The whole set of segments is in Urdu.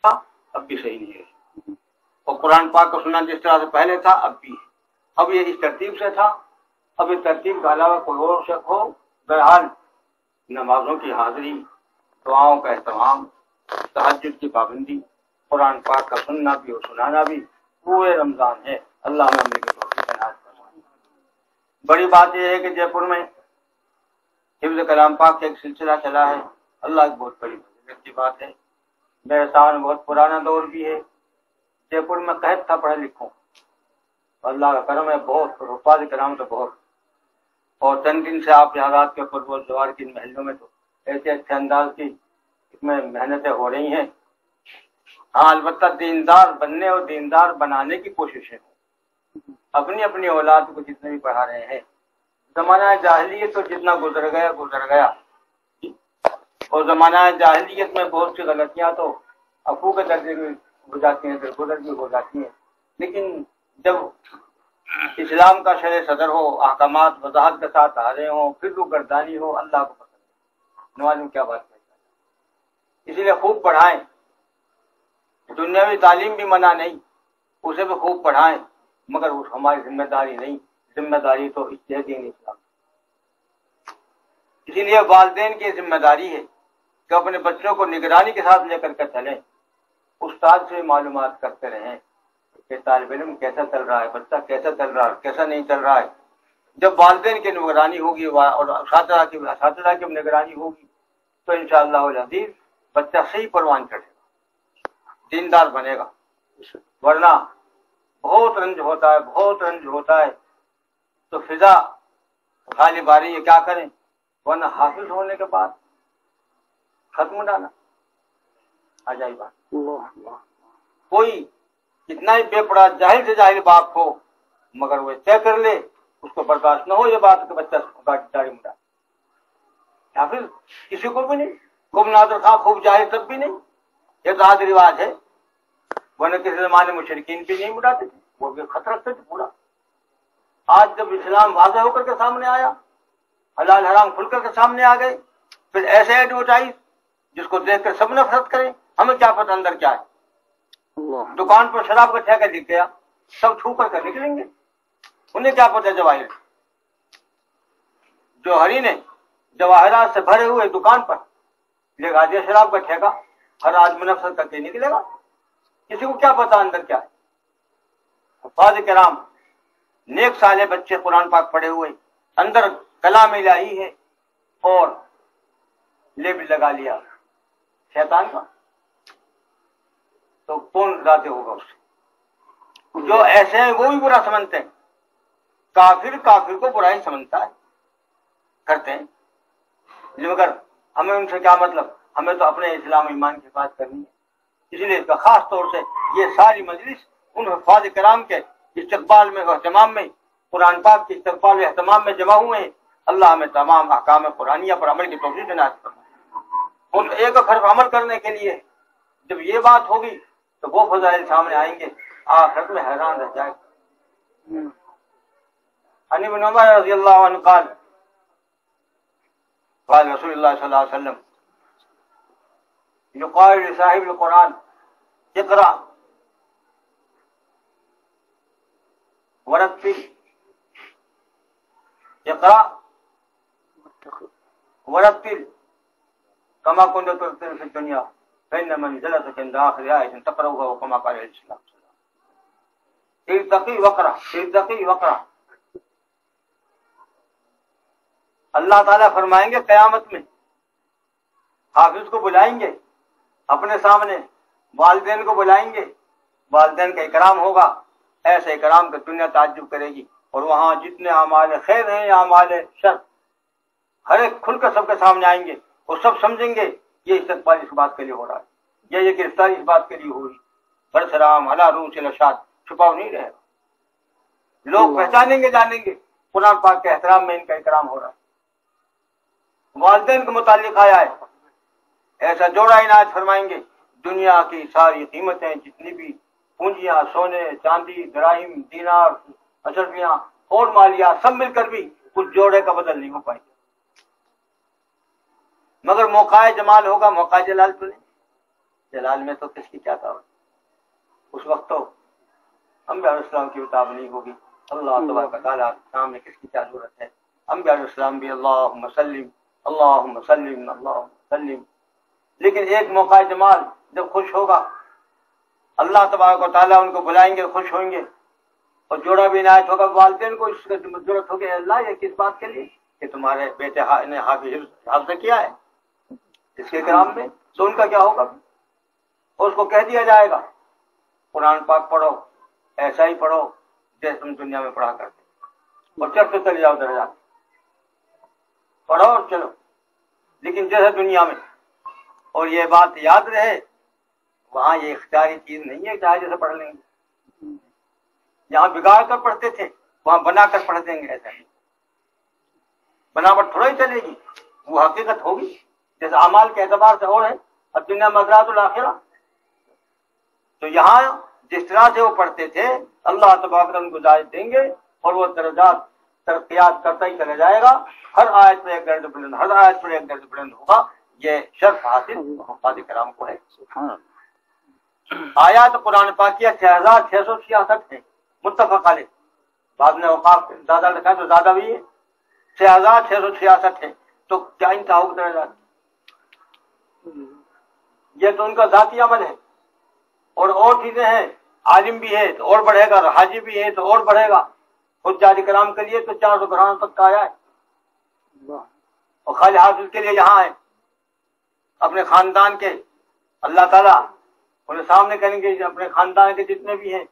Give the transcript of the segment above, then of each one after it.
تھا اب بھی صحیح نہیں ہے، اور قرآن پاک کو سننا جس طرح سے پہلے تھا اب بھی ہے، اب یہ اس ترتیب سے تھا، اب اس ترتیب کے علاوہ کوئی اور شک ہو، بہرحال نمازوں کی حاضری، دعاؤں کا اہتمام، تہجد کی پابندی، قرآن پاک کا سننا بھی اور سنانا بھی پورے رمضان ہے۔ اللہ ہمیں عمل کی توفیق عنایت فرمائے۔ بڑی بات یہ ہے کہ جے پور میں حفظ کلام پاک کا ایک سلسلہ چلا ہے، اللہ کی بہت بڑی فضیلت کی بات ہے۔ میرے سامنے بہت پرانا دور بھی ہے، جے پور میں قحط تھا پڑھے لکھوں، اللہ کا کرم ہے، بہت حفاظ کرام تو بہت، اور چند دن سے آپ حضرات کے اوپر وہ جوار کی محلوں میں تو ایسے اچھے انداز کی اس میں محنتیں ہو رہی ہیں۔ ہاں البتہ دیندار بننے اور دیندار بنانے کی کوششیں اپنی اپنی اولاد کو جتنے بھی پڑھا رہے ہیں۔ زمانہ جاہلیت تو جتنا گزر گیا، اور زمانہ جاہلیت میں بہت سی غلطیاں تو عفو کے درجے میں ہو جاتی ہیں، درگزر بھی ہو جاتی ہیں، لیکن جب اسلام کا شرع صدر ہو، احکامات وضاحت کے ساتھ آ رہے ہوں، پھر وہ گردانی ہو، اللہ کو پسند ہے۔ نماز میں کیا بات ہے، اسی لیے خوب پڑھائیں، دنیاوی تعلیم بھی منع نہیں، اسے بھی خوب پڑھائیں، مگر وہ ہماری ذمہ داری نہیں، ذمہ داری تو اجتہادی اسلام۔ اسی لیے والدین کی ذمہ داری ہے کہ اپنے بچوں کو نگرانی کے ساتھ لے کر کے چلیں، استاد سے معلومات کرتے رہیں کہ طالب علم کیسا چل رہا ہے، بچہ کیسا چل رہا ہے، کیسا نہیں چل رہا ہے۔ جب والدین کی نگرانی ہوگی اور اساتذہ کی نگرانی ہوگی تو انشاءاللہ العزیز بچہ صحیح پروان چڑھے گا، دیندار بنے گا۔ ورنہ بہت رنج ہوتا ہے تو فضا غالب آ رہی ہے، کیا کریں، ورنہ حافظ ہونے کے بعد ختم ڈالا عجائب بات۔ کوئی کتنا ہی بے پڑا جاہل سے جاہل باپ ہو، مگر وہ طے کر لے، اس کو برداشت نہ ہو یہ بات کہ بچہ داڑھی مڈا حافظ کسی کو بھی نہیں، خوب نادر خواہ خوب جاہل تب بھی نہیں، یہ تو آج رواج ہے، ورنہ کسی زمانے میں مشرکین بھی نہیں مڈاتے تھے، وہ بھی خط رکھتے تھے پورا۔ آج جب اسلام واضح ہو کر کے سامنے آیا، حلال حرام کھل کر کے سامنے آ گئے، پھر ایسے ایڈورٹائز جس کو دیکھ کر سب نفرت کریں، ہمیں کیا پتہ اندر کیا ہے۔ دکان پر شراب کا ٹھیکہ دکھ گیا، سب چھو کر کے نکلیں گے، انہیں کیا پتہ جواہر جوہری نے جواہرات سے بھرے ہوئے دکان پر لگا دیا شراب کا ٹھیکہ، ہر آدمی نفرت کر کے نکلے گا، کسی کو کیا پتہ اندر کیا ہے۔ حفاظ کرام نیک صالح بچے قرآن پاک پڑھے ہوئے، اندر کلام الہی ہے، اور لیبل لگا لیا شیطان کا، تو کون راضی ہوگا اس سے؟ جو ایسے ہیں وہ بھی برا سمجھتے ہیں، کافر کو برائی سمجھتا ہے، کرتے ہیں، مگر ہمیں ان سے کیا مطلب، ہمیں تو اپنے اسلام ایمان کی بات کرنی ہے۔ اسی لیے اس کا خاص طور سے یہ ساری مجلس ان حفاظ کرام کے استقبال میں اور اہتمام میں، قرآن پاک کے استقبال و اہتمام میں جمع ہوئے ہیں۔ اللہ ہمیں تمام احکام قرآنیہ پر عمل کی توفیق عنایت فرمائے۔ اور ایک حرف عمل کرنے کے لیے جب یہ بات ہوگی تو وہ فضائل سامنے آئیں گے، آخرت میں حیران رہ جائے گا۔ عن ابن عمر رضی اللہ عنہ قال قال رسول اللہ صلی اللہ علیہ وسلم یقال لصاحب القرآن اقرأ ورتل اقرأ ورتل كما كنت ترتل في الدنيا فإن منزلتك عند آخر آية تقرأها وكما قال عليه السلام ارتقي واقرأ۔ اللہ تعالیٰ فرمائیں گے قیامت میں حافظ کو بلائیں گے اپنے سامنے، والدین کو بلائیں گے، والدین کا اکرام ہوگا، ایسے اکرام کہ دنیا تعجب کرے گی، اور وہاں جتنے اعمال خیر ہیں یا اعمال شر ہر ایک کھل کر سب کے سامنے آئیں گے، اور سب سمجھیں گے یہ استقبال اس بات کے لیے ہو رہا ہے، یا یہ گرفتاری اس بات کے لیے ہو رہی، برسرام علی رؤوس الاشہاد، چھپاؤ نہیں رہے گا، لوگ پہچانیں گے، جانیں گے قرآن پاک کے احترام میں ان کا اکرام ہو رہا ہے۔ والدین کے متعلق آیا ہے، ایسا جوڑا عنایت فرمائیں گے، دنیا کی ساری قیمتیں جتنی بھی پونجیاں، سونے چاندی دراہم دینار اشرفیاں اور مالیات سب مل کر بھی اس جوڑے کا بدل نہیں ہو پائے گا، مگر موقع جمال ہوگا، موقع جلال تو نہیں۔ جلال میں تو کس کی کیا تھا اس وقت، تو انبیاء علیہ السلام کی اتاب نہیں ہوگی، اللہ تبارک و تعالیٰ سامنے کس کی کیا ضرورت ہے؟ انبیاء علیہ السلام بھی اللہم سلم اللہم سلم اللہم سلم، لیکن ایک موقع جمال جب خوش ہوگا اللہ تبارک و تعالیٰ ان کو بلائیں گے، خوش ہوئیں گے، اور جوڑا بھی عنایت ہوگا والدین کو، اس کی ضرورت ہوگی اللہ یہ کس بات کے لیے کہ تمہارے بیٹے نے حافظ کیا ہے اس کے کرام میں، تو ان کا کیا ہوگا؟ اور اس کو کہہ دیا جائے گا قرآن پاک پڑھو، ایسا ہی پڑھو جیسے تم دنیا میں پڑھا کرتے، اور چڑھتے چلے جاؤ درجات، پڑھو اور چلو لیکن جیسے دنیا میں۔ اور یہ بات یاد رہے وہاں یہ اختیاری چیز نہیں ہے چاہے جیسے پڑھ لیں گے، یہاں بگاڑ کر پڑھتے تھے وہاں بنا کر پڑھ دیں گے، ایسا نہیں، بناوٹ تھوڑا ہی چلے گی، وہ حقیقت ہوگی جیسے اعمال کے اعتبار سے اور ہے الدنیا مزرعۃ الآخرہ، تو یہاں جس طرح سے وہ پڑھتے تھے اللہ تبارک ان کو جائز دیں گے اور وہ درجات ترقیات کرتا ہی چلا جائے گا، ہر آیت پر ایک درجہ بلند، ہر آیت پر ایک درجہ بلند ہوگا، یہ شرف حاصل حفاظ کرام کو ہے۔ آیات قرآن پاک کی 6666 ہے متفق علیہ، بعد میں اوقاف زیادہ لکھا ہے تو زیادہ بھی ہے، 6666 ہے، تو کیا انتہا ہو درجات؟ یہ تو ان کا ذاتی عمل ہے، اور چیزیں ہیں، عالم بھی ہے تو اور بڑھے گا، حاجی بھی ہے تو اور بڑھے گا، حجاج کرام کے لیے تو 400 گرام تک کا آیا ہے، اور خالی حافظ کے لیے یہاں ہے اپنے خاندان کے، اللہ تعالیٰ انہیں سامنے کریں گے اپنے خاندان کے جتنے بھی ہیں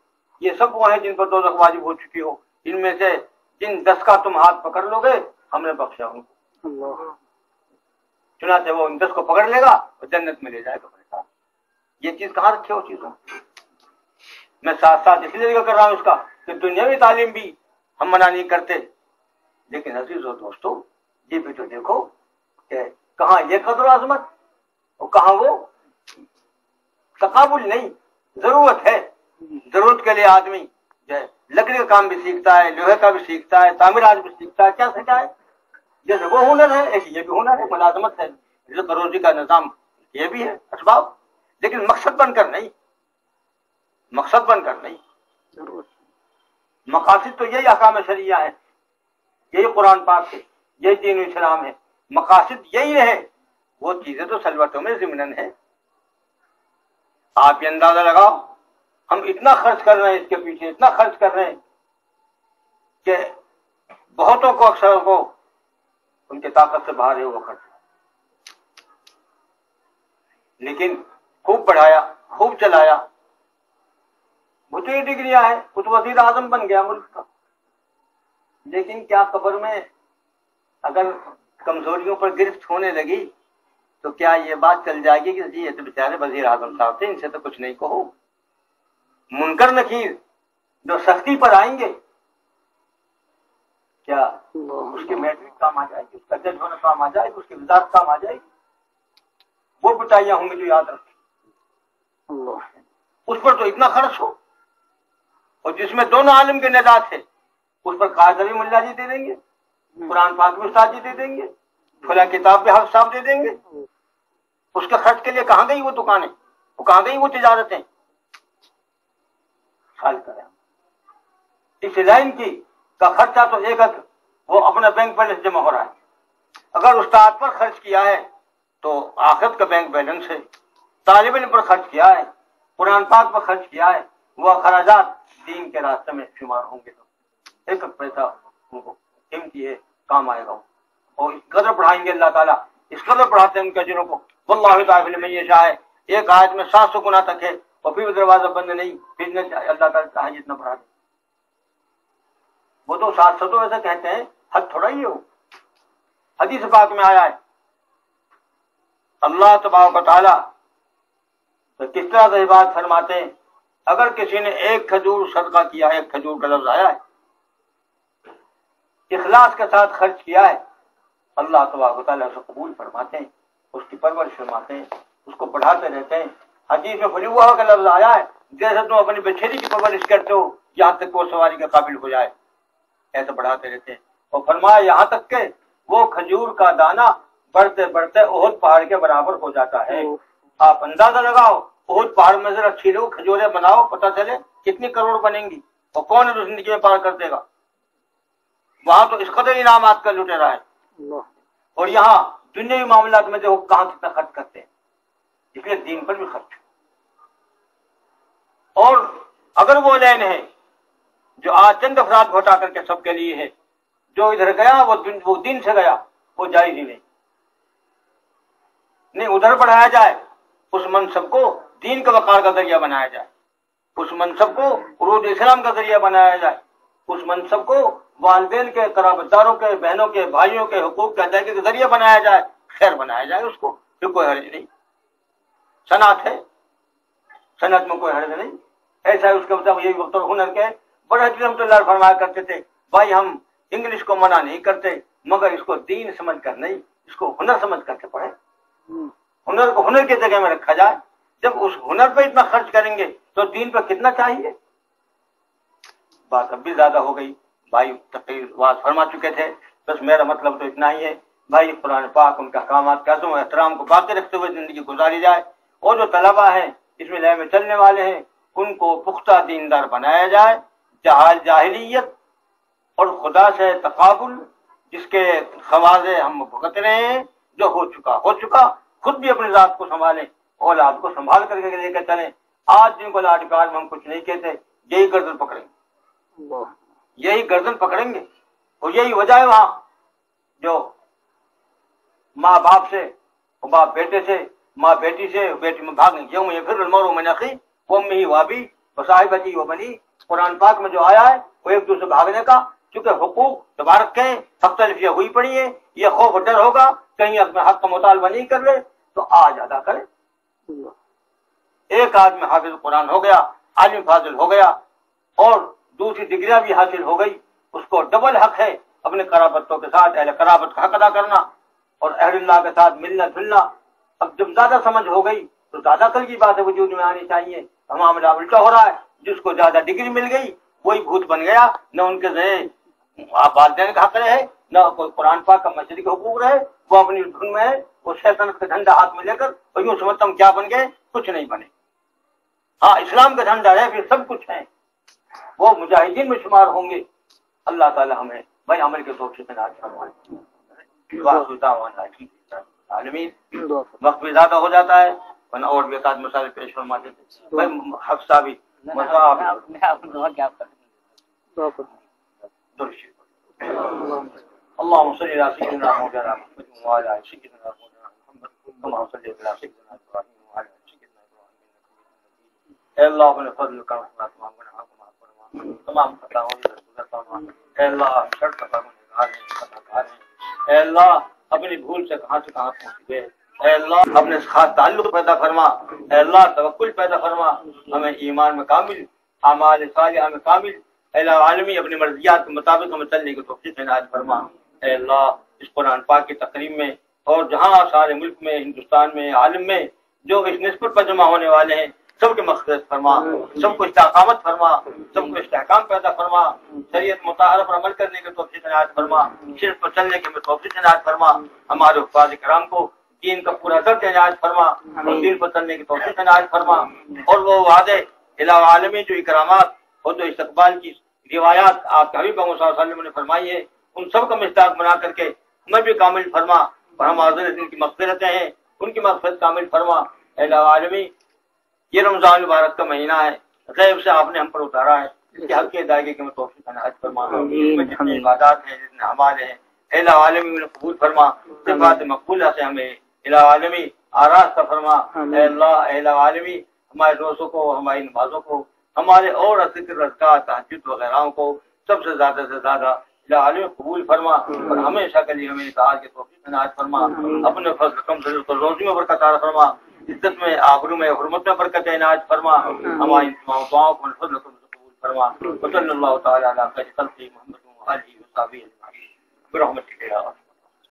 یہ سب وہ ہیں جن پر دوزخ واجب ہو چکی ہو، ان میں سے جن 10 کا تم ہاتھ پکڑ لو گے ہم نے بخشا ان کو، چنانچہ وہ ان 10 کو پکڑ لے گا اور جنت میں لے جائے گا اپنے ساتھ۔ یہ چیز کہاں رکھی ہو چیزوں، میں ساتھ ساتھ اس لیے ذکر کر رہا ہوں اس کا کہ دنیاوی تعلیم بھی ہم منع نہیں کرتے، لیکن عزیز و دوستو یہ بھی تو دیکھو کہ کہاں یہ قدر و عظمت اور کہاں وہ تقابل نہیں، ضرورت ہے، ضرورت کے لیے آدمی جو ہے لکڑی کا کام بھی سیکھتا ہے، لوہے کا بھی سیکھتا ہے، تعمیرات بھی سیکھتا ہے، کیا سکھائے؟ جیسے وہ ہنر ہے ایک یہ بھی ہنر ہے، ملازمت ہے، رزق روزی کا نظام یہ بھی ہے اسباب، لیکن مقصد بن کر نہیں، مقصد بن کر نہیں، مقاصد تو یہی احکام شریعہ ہے، یہی قرآن پاک ہے، یہی دین اسلام ہے، مقاصد یہی ہے، وہ چیزیں تو سلوتوں میں ضمناً ہے۔ آپ یہ اندازہ لگاؤ ہم اتنا خرچ کر رہے ہیں اس کے پیچھے، اتنا خرچ کر رہے ہیں کہ بہتوں کو اکثر کو ان کی طاقت سے باہر ہے وہ خرچ، لیکن خوب پڑھایا، خوب چلایا، وہ تو یہ ڈگریاں ہیں، وہ تو وزیر اعظم بن گیا ملک کا، لیکن کیا قبر میں اگر کمزوریوں پر گرفت ہونے لگی تو کیا یہ بات چل جائے گی کہ جی یہ تو بیچارے وزیر اعظم صاحب تھے ان سے تو کچھ نہیں کہو؟ منکر نکیر جو سختی پر آئیں گے کیا اس کی میٹرک کام آ جائے گی، اس کا جج ہونا کام آ جائے گی، اس کی وزارت کام آ جائے گی؟ وہ پٹائیاں ہوں گی جو یاد رکھیں، اس پر تو اتنا خرچ ہو، اور جس میں دونوں عالم کے نجات ہے اس پر قاضی علی ملا جی دے دیں گے، قرآن پاک بھی استاد جی دے دیں گے، فلاں کتاب بھی حافظ صاحب دے دیں گے، اس کے خرچ کے لیے کہاں گئی وہ دکانیں، وہ کہاں گئی وہ تجارتیں؟ خیال کریں اس لائن کی کا خرچہ تو ایک وہ اپنا بینک بیلنس جمع ہو رہا ہے، اگر استاد پر خرچ کیا ہے تو آخرت کا بینک بیلنس ہے، طالب علم پر خرچ کیا ہے، قرآن پاک پر خرچ کیا ہے، وہ اخراجات دین کے راستے میں شمار ہوں گے، تو ایک پیسہ ان کو قیمتی ہے، کام آئے گا، اور اس قدر پڑھائیں گے اللہ تعالیٰ، اس قدر پڑھاتے ہیں ان کے جنوں کو، واللہ تعالی من یشاء، ایک آیت میں 700 گنا تک ہے اور پھر دروازہ بند نہیں، پھر اللہ تعالیٰ چاہے جتنا پڑھا دے، وہ تو 700 تو ایسا کہتے ہیں حد تھوڑا ہی ہو، حدیث پاک میں آیا ہے اللہ تبارک و تعالیٰ تو کس طرح سے بات فرماتے ہیں، اگر کسی نے ایک کھجور صدقہ کیا ہے، ایک کھجور کا لفظ آیا ہے، اخلاص کے ساتھ خرچ کیا ہے، اللہ تبارک و تعالیٰ اسے قبول فرماتے ہیں، اس کی پرورش فرماتے ہیں، اس کو پڑھاتے رہتے ہیں۔ حدیث میں فلیوہ کا لفظ آیا ہے، جیسے تم اپنی بچھیری کی پرورش کرتے ہو یہاں تک کہ وہ سواری کے قابل ہو جائے، ایسے پڑھاتے رہتے ہیں، اور فرمایا یہاں تک کہ وہ کھجور کا دانہ بڑھتے بڑھتے احد پہاڑ کے برابر ہو جاتا ہے، آپ اندازہ لگاؤ بہت پہاڑ میں ذرا چھیلو کھجورے بناؤ پتہ چلے کتنی کروڑ بنیں گی اور کون ہے جو زندگی میں پار کر دے گا. وہاں تو اس قدر انعامات کا لٹیرا ہے اور یہاں دنیاوی معاملات میں دیکھو کہاں کتنا خرچ کرتے ہیں. اس لیے دین پر بھی خرچ. اور اگر وہ لین ہے جو آج چند افراد گھٹا کر کے سب کے لیے ہے، جو ادھر گیا وہ دین سے گیا، وہ جائز ہی نہیں ادھر بڑھایا جائے. اس منصب کو دین کا وقار کا ذریعہ بنایا جائے، اس منصب کو عروج اسلام کا ذریعہ بنایا جائے، اس منصب کو والدین کے قرابت داروں کے بہنوں کے بھائیوں کے حقوق کے ادائیگی کا ذریعہ بنایا جائے، خیر بنایا جائے اس کو، پھر کوئی حرج نہیں. صنعت ہے، صنعت میں کوئی حرج نہیں. ایسا ہے اس کے مطابق یہی وقت اور ہنر کے بڑے حضرت رحمۃ اللہ فرمایا کرتے تھے بھائی ہم انگلش کو منع نہیں کرتے مگر اس کو دین سمجھ کر نہیں، اس کو ہنر سمجھ کر کے پڑھیں. ہنر کو ہنر کی جگہ میں رکھا جائے. جب اس ہنر پہ اتنا خرچ کریں گے تو دین پہ کتنا چاہیے. بات اب بھی زیادہ ہو گئی. بھائی تقریر واضح فرما چکے تھے، بس میرا مطلب تو اتنا ہی ہے. بھائی قرآن پاک ان کے احکامات کے عزم و احترام کو باقی رکھتے ہوئے زندگی گزاری جائے. اور جو طلبا ہیں اس میں لے میں چلنے والے ہیں ان کو پختہ دیندار بنایا جائے. جاہلیت اور خدا سے تقابل جس کے خوازے ہم بھگت رہے ہیں، جو ہو چکا، خود بھی اپنی ذات کو سنبھالیں، اولاد کو سنبھال کر کے لے کے چلیں. آج جن کو لاڈکار میں ہم کچھ نہیں کہتے، یہی گردن پکڑیں گے، یہی گردن پکڑیں گے. اور یہی وجہ ہے وہاں جو ماں باپ سے، باپ بیٹے سے، ماں بیٹی سے، بیٹی میں بھاگیں یوم یفر المرء من اخیہ وامہ وابیہ وصاحبتہ وبنیہ. قرآن پاک میں جو آیا ہے وہ ایک دوسرے بھاگنے کا، چونکہ حقوق تبارک کے مختلف ہوئی پڑی ہے. یہ خوف ڈر ہوگا کہیں اپنے حق کا مطالبہ نہیں کر لے تو آج ادا کرے. ایک آدمی حافظ قرآن ہو گیا، عالم فاضل ہو گیا اور دوسری ڈگریاں بھی حاصل ہو گئی، اس کو ڈبل حق ہے اپنے قرابتوں کے ساتھ اہل قرابت کا حق ادا کرنا اور اہل اللہ کے ساتھ ملنا جلنا. اب جب زیادہ سمجھ ہو گئی تو زیادہ کل کی باتیں وجود میں آنی چاہیے. معاملہ الٹا ہو رہا ہے، جس کو زیادہ ڈگری مل گئی وہی بھوت بن گیا. نہ ان کے والدین کا حق رہے، نہ کوئی قرآن پاک کا مسجد کے حقوق رہے. وہ اپنی دھن میں ہے، وہ شیطنت کا جھنڈا ہاتھ میں لے کر اور یوں سمجھتا ہم کیا بن گئے، کچھ نہیں بنے. ہاں اسلام کا جھنڈا ہے پھر سب کچھ ہے، وہ مجاہدین میں شمار ہوں گے. اللہ تعالی ہمیں بھائی عمل کے توفیق عطا فرمائے. وقت بھی زیادہ ہو جاتا ہے ورنہ اور بھی ایک آدھ مسائل پیش فرما دیتے. حفصہ بھی اللهم صل على سيدنا محمد وعلى آل سيدنا محمد كما صليت على سيدنا ابراهيم وعلى آل سيدنا ابراهيم. اے اللہ اپنے فضل کا تمام گناہوں کو معاف فرما، تمام خطاؤں کو درگزر فرما. اے اللہ شرط کا گنہگار ہیں، اے اللہ اپنی بھول سے کہاں پہنچ گئے. اے اللہ اپنے خاص تعلق پیدا فرما. اے اللہ توکل پیدا فرما، ہمیں ایمان میں کامل، اعمال صالحہ میں کامل، اے اللہ عالمی اپنی مرضیات کے مطابق ہمیں چلنے کی توفیق عنایت فرما. اے اللہ اس قرآن پاک کی تقریب میں اور جہاں سارے ملک میں، ہندوستان میں، عالم میں جو اس نسبت پر جمع ہونے والے ہیں سب کے مغفرت فرما، سب کو استقامت فرما، سب کو استحکام پیدا فرما، شریعت مطہرہ پر عمل کرنے کی توفیق عنایت فرما، شرک پر چلنے کی توفیق عنایت فرما. ہمارے حفاظ کرام کو دین کا پورا درد عنایت فرما اور دین پر چلنے کی توفیق عنایت فرما. اور وہ وعدے الہ عالمی جو اکرامات اور جو استقبال کی روایات آپ کے حبیب صلی اللہ علیہ وسلم نے فرمائی ہے ان سب کا مصداق بنا کر کے ہمیں بھی کامل فرما. اور ہم حاضر جن کی مغفرتیں ہیں ان کی مغفرت کامل فرما. الہ عالمی یہ رمضان مبارک کا مہینہ ہے، غیب سے آپ نے ہم پر اتارا ہے، اس کے حق کی ادائیگی کی توفیق عنایت فرما. اس میں جتنی عبادات ہیں، جتنے اعمال ہیں الہ عالمی نے قبول فرما. صفات مقبولہ سے ہمیں الہ عالمی آراستہ فرما. اے اللہ الہ عالمی ہمارے روزوں کو، ہماری نمازوں کو، ہمارے اور ذکر اذکار تہجد وغیرہ کو سب سے زیادہ الہ عالمی قبول فرما اور ہمیشہ کے لیے ہمیں اطاعت کی توفیق عنایت فرما. اپنے فضل کرم سے روزی میں برکت عطا فرما، عزت میں، آبرو میں، حرمت میں برکت عنایت فرما. ہماری تمام دعاؤں کو فضل کرم سے قبول فرما. صلی اللہ تعالی علی خیر خلقہ محمد و آلہ و صحبہ اجمعین برحمتہ.